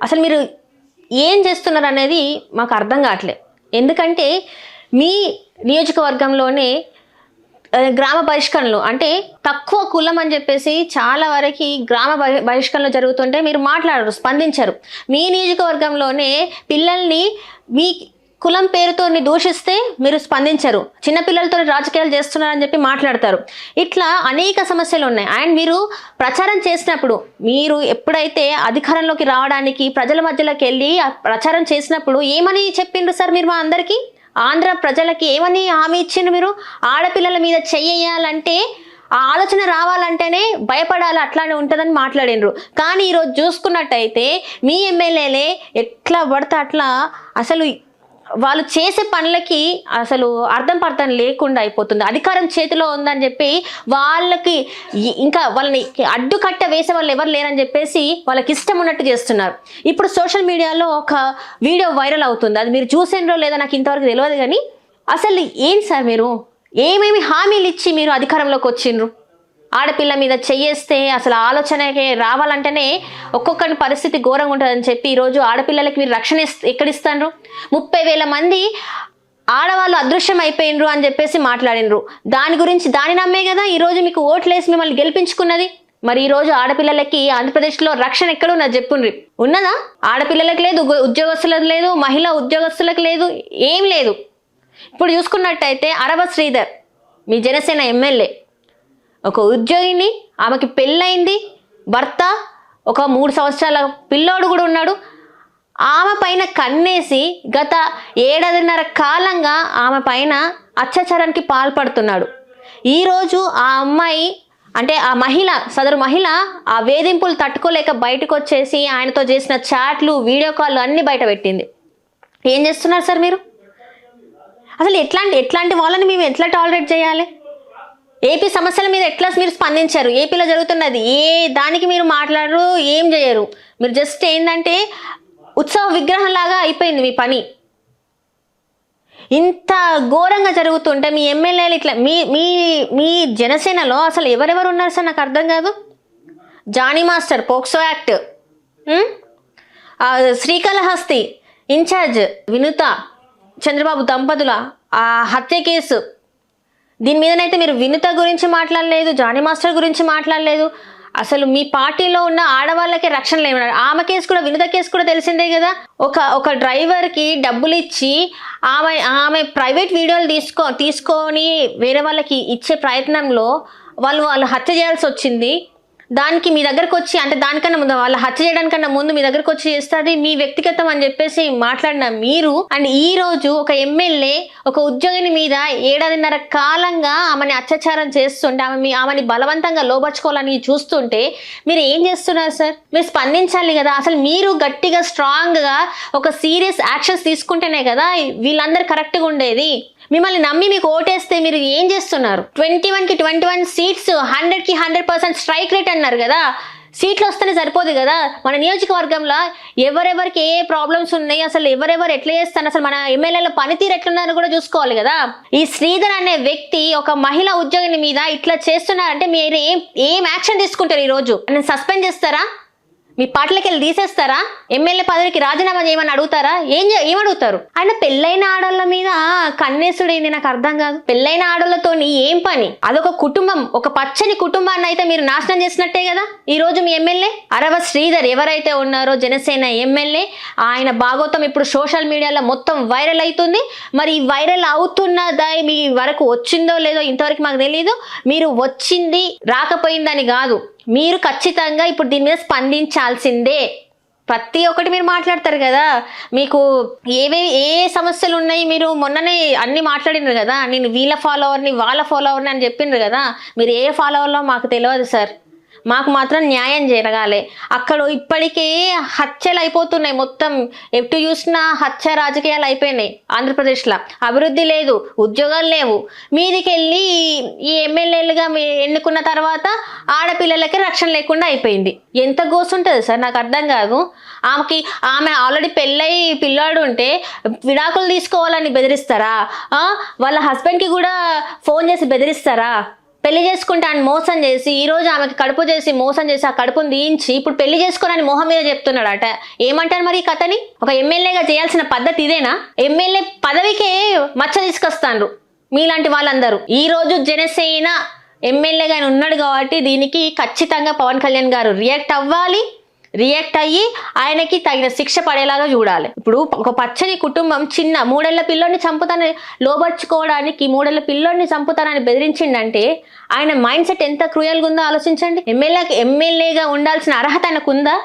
అసలు మీరు ఏం చేస్తున్నారు అనేది మాకు అర్థం కావట్లేదు. ఎందుకంటే మీ నియోజకవర్గంలోనే గ్రామ బహిష్కరణలు అంటే తక్కువ కులం అని చెప్పేసి చాలా వరకు గ్రామ బహిష్కరణలు జరుగుతుంటే మీరు మాట్లాడరు, స్పందించరు. మీ నియోజకవర్గంలోనే పిల్లల్ని మీ కులం పేరుతో దూషిస్తే మీరు స్పందించరు, చిన్నపిల్లలతో రాజకీయాలు చేస్తున్నారని చెప్పి మాట్లాడతారు. ఇట్లా అనేక సమస్యలు ఉన్నాయి. అండ్ మీరు ప్రచారం చేసినప్పుడు, మీరు ఎప్పుడైతే అధికారంలోకి రావడానికి ప్రజల మధ్యలోకి వెళ్ళి ప్రచారం చేసినప్పుడు ఏమని చెప్పిండ్రు సార్? మీరు మా అందరికీ ఆంధ్ర ప్రజలకి ఏమని హామీ ఇచ్చిండ్రు? మీరు ఆడపిల్లల మీద చెయ్యాలంటే ఆ ఆలోచన రావాలంటేనే భయపడాలి, అట్లానే ఉంటుందని మాట్లాడినరు. కానీ ఈరోజు చూసుకున్నట్టయితే మీ ఎమ్మెల్యేలే ఎట్లా పడితే అట్లా అసలు వాళ్ళు చేసే పనులకి అసలు అర్థం పర్థం లేకుండా అయిపోతుంది. అధికారం చేతిలో ఉందని చెప్పి వాళ్ళకి ఇంకా వాళ్ళని అడ్డుకట్ట వేసే వాళ్ళు ఎవరు లేరని చెప్పేసి వాళ్ళకి ఇష్టం ఉన్నట్టు చేస్తున్నారు. ఇప్పుడు సోషల్ మీడియాలో ఒక వీడియో వైరల్ అవుతుంది. అది మీరు చూసేనో లేదో నాకు ఇంతవరకు తెలియదు. కానీ అసలు ఏం సార్, మీరు ఏమేమి హామీలు ఇచ్చి మీరు అధికారంలోకి వచ్చిండ్రు? ఆడపిల్ల మీద చెయ్యేస్తే అసలు ఆలోచనకి రావాలంటేనే ఒక్కొక్కరి పరిస్థితి ఘోరంగా ఉంటుందని చెప్పి ఈరోజు ఆడపిల్లలకి మీరు రక్షణ ఎక్కడిస్తారు? 30,000 మంది ఆడవాళ్ళు అదృశ్యం అయిపోయినరు అని చెప్పేసి మాట్లాడినరు. దాని నమ్మే కదా ఈరోజు మీకు ఓట్లేసి మిమ్మల్ని గెలిపించుకున్నది. మరి ఈరోజు ఆడపిల్లలకి ఆంధ్రప్రదేశ్లో రక్షణ ఎక్కడ ఉన్నది చెప్పుండ్రి? ఉన్నదా? ఆడపిల్లలకు లేదు, ఉద్యోగస్తులకు లేదు, మహిళా ఉద్యోగస్తులకు లేదు, ఏం లేదు. ఇప్పుడు చూసుకున్నట్టయితే అరవ శ్రీధర్ మీ జనసేన ఎమ్మెల్యే ఒక ఉద్యోగిని, ఆమెకి పెళ్ళయింది, భర్త, ఒక 3 సంవత్సరాల పిల్లోడు కూడా ఉన్నాడు. ఆమె పైన కన్నేసి గత 7.5 కాలంగా ఆమె పైన అత్యాచారానికి పాల్పడుతున్నాడు. ఈరోజు ఆ అమ్మాయి అంటే ఆ సదరు మహిళ ఆ వేధింపులు తట్టుకోలేక బయటకు వచ్చేసి ఆయనతో చేసిన చాట్లు, వీడియో కాల్లు అన్నీ బయట పెట్టింది. ఏం చేస్తున్నారు సార్ మీరు? అసలు ఎట్లాంటి వాళ్ళని మేము ఎట్లా టాలరేట్ చేయాలి? ఏపీ సమస్యల మీద ఎట్లా మీరు స్పందించారు? ఏపీలో జరుగుతున్నది ఏ దానికి మీరు మాట్లాడరు, ఏం చేయరు. మీరు జస్ట్ ఏంటంటే ఉత్సవ విగ్రహం లాగా అయిపోయింది మీ పని. ఇంత ఘోరంగా జరుగుతుంటే మీ ఎమ్మెల్యేలు ఇట్లా మీ జనసేనలో అసలు ఎవరెవరు ఉన్నారు సార్? నాకు అర్థం కాదు. Jani master POCSO act, Srikalahasti incharge Vinutha Chandrababu దంపతుల ఆ హత్య కేసు, దీని మీదనైతే మీరు వినుత గురించి మాట్లాడలేదు, జానీ మాస్టర్ గురించి మాట్లాడలేదు. అసలు మీ పార్టీలో ఉన్న ఆడవాళ్ళకి రక్షణ లేమన్నారు. ఆమె కేసు కూడా, వినుత కేసు కూడా తెలిసిందే కదా. ఒక డ్రైవర్కి డబ్బులు ఇచ్చి ఆమె ప్రైవేట్ వీడియోలు తీసుకొని వేరే వాళ్ళకి ఇచ్చే ప్రయత్నంలో వాళ్ళు హత్య చేయాల్సి వచ్చింది. దానికి మీ దగ్గరకు వచ్చి, అంటే దానికన్నా ముందు వాళ్ళు హత్య చేయడానికన్నా ముందు మీ దగ్గరకు వచ్చి చేస్తుంది మీ వ్యక్తిగతం అని చెప్పేసి మాట్లాడిన మీరు, అండ్ ఈ రోజు ఒక ఎమ్మెల్యే ఒక ఉద్యోగిని మీద 7.5 కాలంగా ఆమెని అత్యాచారం చేస్తుంటే ఆమెని బలవంతంగా లోపరుచుకోవాలని చూస్తుంటే మీరు ఏం చేస్తున్నారు సార్? మీరు స్పందించాలి కదా. అసలు మీరు గట్టిగా స్ట్రాంగ్గా ఒక సీరియస్ యాక్షన్స్ తీసుకుంటేనే కదా వీళ్ళందరూ కరెక్ట్గా ఉండేది. మిమ్మల్ని నమ్మి మీకు ఓటేస్తే మీరు ఏం చేస్తున్నారు? 21కి 21 సీట్స్, 100కి 100% స్ట్రైక్ రేట్ అన్నారు కదా. సీట్లు వస్తేనే సరిపోదు కదా. మన నియోజకవర్గంలో ఎవరెవరికి ఏ ప్రాబ్లమ్స్ ఉన్నాయి, అసలు ఎవరెవరు ఎట్లా చేస్తారు, అసలు మన ఎమ్మెల్యేల పనితీరు ఎట్లున్నారని కూడా చూసుకోవాలి కదా. ఈ శ్రీధర్ అనే వ్యక్తి ఒక మహిళా ఉద్యోగిని మీద ఇట్లా చేస్తున్నారంటే మీరు ఏం యాక్షన్ తీసుకుంటారు? ఈరోజు నేను సస్పెండ్ చేస్తారా? మీ పార్టీలకి వెళ్ళి తీసేస్తారా? ఎమ్మెల్యే పదవికి రాజీనామా చేయమని అడుగుతారా? ఏమడుగుతారు? ఆయన పెళ్ళైన ఆడోళ్ళ మీద కన్నేసుడైంది నాకు అర్థం కాదు. పెళ్ళైన ఆడోళ్ళతో ఏం పని? అదొక కుటుంబం, ఒక పచ్చని కుటుంబాన్ని అయితే మీరు నాశనం చేసినట్టే కదా. ఈ రోజు మీ ఎమ్మెల్యే అరవ శ్రీధర్ ఎవరైతే ఉన్నారో జనసేన ఎమ్మెల్యే, ఆయన భాగోతం ఇప్పుడు సోషల్ మీడియాలో మొత్తం వైరల్ అవుతుంది. మరి వైరల్ అవుతున్నదా మీ వరకు వచ్చిందో లేదో ఇంతవరకు మాకు తెలియదు. మీరు వచ్చింది రాకపోయిందని కాదు, మీరు ఖచ్చితంగా ఇప్పుడు దీని మీద స్పందించాల్సిందే. ప్రతి ఒక్కటి మీరు మాట్లాడతారు కదా. మీకు ఏ సమస్యలు ఉన్నాయి మీరు మొన్ననే అన్ని మాట్లాడినారు కదా. నేను వీళ్ళ ఫాలోవర్ని వాళ్ళ ఫాలోవర్ని అని చెప్పిండ్రు కదా. మీరు ఏ ఫాలోవర్లో మాకు తెలియదు సార్. మాకు మాత్రం న్యాయం జరగాలి. అక్కడ ఇప్పటికే హత్యలు అయిపోతున్నాయి. మొత్తం ఎటు చూసినా హత్య రాజకీయాలు అయిపోయినాయి. ఆంధ్రప్రదేశ్లో అభివృద్ధి లేదు, ఉద్యోగాలు లేవు. మీదికెళ్ళి ఈ ఎమ్మెల్యేలుగా ఎన్నుకున్న తర్వాత ఆడపిల్లలకి రక్షణ లేకుండా అయిపోయింది. ఎంత గోసుంటుంది సార్? నాకు అర్థం కాదు. ఆమె ఆల్రెడీ పెళ్ళై పిల్లాడు ఉంటే విడాకులు తీసుకోవాలని బెదిరిస్తారా? వాళ్ళ హస్బెండ్కి కూడా ఫోన్ చేసి బెదిరిస్తారా? పెళ్లి చేసుకుంటే ఆయన మోసం చేసి ఈ రోజు ఆమెకి కడుపు చేసి మోసం చేసి ఆ కడుపును తీయించి ఇప్పుడు పెళ్లి చేసుకోనని మొహం మీద చెప్తున్నాడట. ఏమంటారు మరి ఈ కథని? ఒక ఎమ్మెల్యేగా చేయాల్సిన పద్ధతి ఇదేనా? ఎమ్మెల్యే పదవికే మచ్చ తీసుకొస్తాండ్రు మీలాంటి వాళ్ళందరూ. ఈ రోజు జనసేన ఎమ్మెల్యేగా ఆయన ఉన్నాడు కాబట్టి దీనికి ఖచ్చితంగా పవన్ కళ్యాణ్ గారు రియాక్ట్ అయ్యి ఆయనకి తగిన శిక్ష పడేలాగా చూడాలి. ఇప్పుడు ఒక పచ్చని కుటుంబం చిన్న 3 ఏళ్ల పిల్లోడిని చంపుతానని లోబర్చుకోవడానికి 3 ఏళ్ల పిల్లోడిని చంపుతానని బెదిరించిండంటే ఆయన మైండ్ సెట్ ఎంత క్రూయల్గా ఉందో ఆలోచించండి. ఎమ్మెల్యేగా ఉండాల్సిన అర్హత ఆయనకుందా?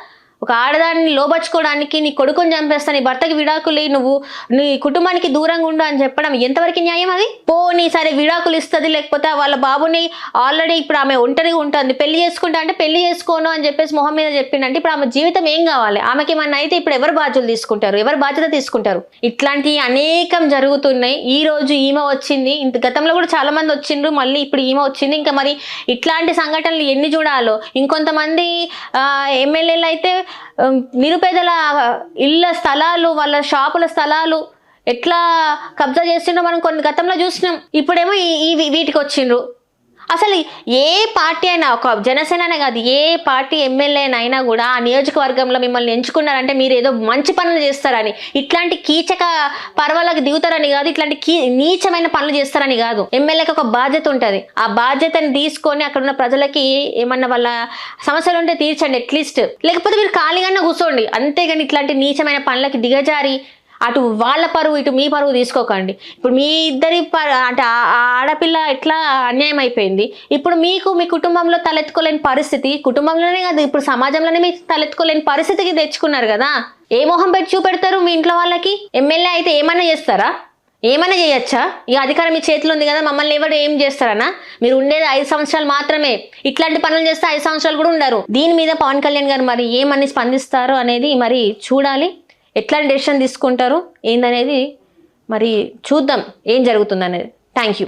ఒక ఆడదాన్ని లోబర్చుకోవడానికి నీ కొడుకుని చంపేస్తా, నీ భర్తకి విడాకులు నువ్వు నీ కుటుంబానికి దూరంగా ఉండు అని చెప్పడం ఎంతవరకు న్యాయం? అది పోనీ సరే విడాకులు ఇస్తుంది, లేకపోతే వాళ్ళ బాబుని ఆల్రెడీ ఇప్పుడు ఆమె ఒంటరిగా ఉంటుంది, పెళ్లి చేసుకుంటా అంటే పెళ్లి చేసుకోను అని చెప్పేసి మొహం మీద చెప్పిండంటే ఇప్పుడు ఆమె జీవితం ఏం కావాలి? ఆమెకి ఏమన్నా అయితే ఇప్పుడు ఎవరు బాధ్యత తీసుకుంటారు? ఇట్లాంటివి అనేకం జరుగుతున్నాయి. ఈ రోజు ఈమె వచ్చింది, ఇంత గతంలో కూడా చాలా మంది వచ్చిండ్రు, మళ్ళీ ఇప్పుడు ఈమె వచ్చింది. ఇంకా మరి ఇట్లాంటి సంఘటనలు ఎన్ని చూడాలో. ఇంకొంతమంది ఎమ్మెల్యేలు అయితే నిరుపేదల ఇళ్ళ స్థలాలు, వాళ్ళ షాపుల స్థలాలు ఎట్లా కబ్జా చేసిండ్రో మనం కొన్ని గతంలో చూసినాం. ఇప్పుడేమో వీటికి వచ్చిండ్రు. అసలు ఏ పార్టీ అయినా, ఒక జనసేననే కాదు, ఏ పార్టీ ఎమ్మెల్యేనైనా కూడా ఆ నియోజకవర్గంలో మిమ్మల్ని ఎంచుకున్నారంటే మీరు ఏదో మంచి పనులు చేస్తారని, ఇట్లాంటి కీచక పర్వాలకు దిగుతారని కాదు, ఇట్లాంటి నీచమైన పనులు చేస్తారని కాదు. ఎమ్మెల్యేకి ఒక బాధ్యత ఉంటుంది. ఆ బాధ్యతను తీసుకొని అక్కడ ఉన్న ప్రజలకి ఏమన్నా వాళ్ళ సమస్యలు ఉంటే తీర్చండి అట్లీస్ట్. లేకపోతే మీరు ఖాళీగానే కూర్చోండి. అంతేగాని ఇట్లాంటి నీచమైన పనులకి దిగజారి అటు వాళ్ళ పరువు ఇటు మీ పరువు తీసుకోకండి. ఇప్పుడు మీ ఇద్దరి అంటే ఆడపిల్ల ఎట్లా అన్యాయం అయిపోయింది, ఇప్పుడు మీకు మీ కుటుంబంలో తలెత్తుకోలేని పరిస్థితి, కుటుంబంలోనే కాదు ఇప్పుడు సమాజంలోనే మీకు తలెత్తుకోలేని పరిస్థితికి తెచ్చుకున్నారు కదా. ఏ మొహం పెట్టి చూపెడతారు మీ ఇంట్లో వాళ్ళకి? ఎమ్మెల్యే అయితే ఏమన్నా చేస్తారా? ఏమైనా చేయొచ్చా? ఈ అధికారం మీ చేతిలో ఉంది కదా, మమ్మల్ని ఎవరు ఏం చేస్తారన్నా? మీరు ఉండేది 5 సంవత్సరాలు మాత్రమే. ఇట్లాంటి పనులు చేస్తే 5 సంవత్సరాలు కూడా ఉండరు. దీని మీద పవన్ కళ్యాణ్ గారు మరి ఏమని స్పందిస్తారు అనేది మరి చూడాలి. ఎట్లాంటి డెసిషన్ తీసుకుంటారు ఏందనేది మరి చూద్దాం ఏం జరుగుతుంది అనేది. Thank you.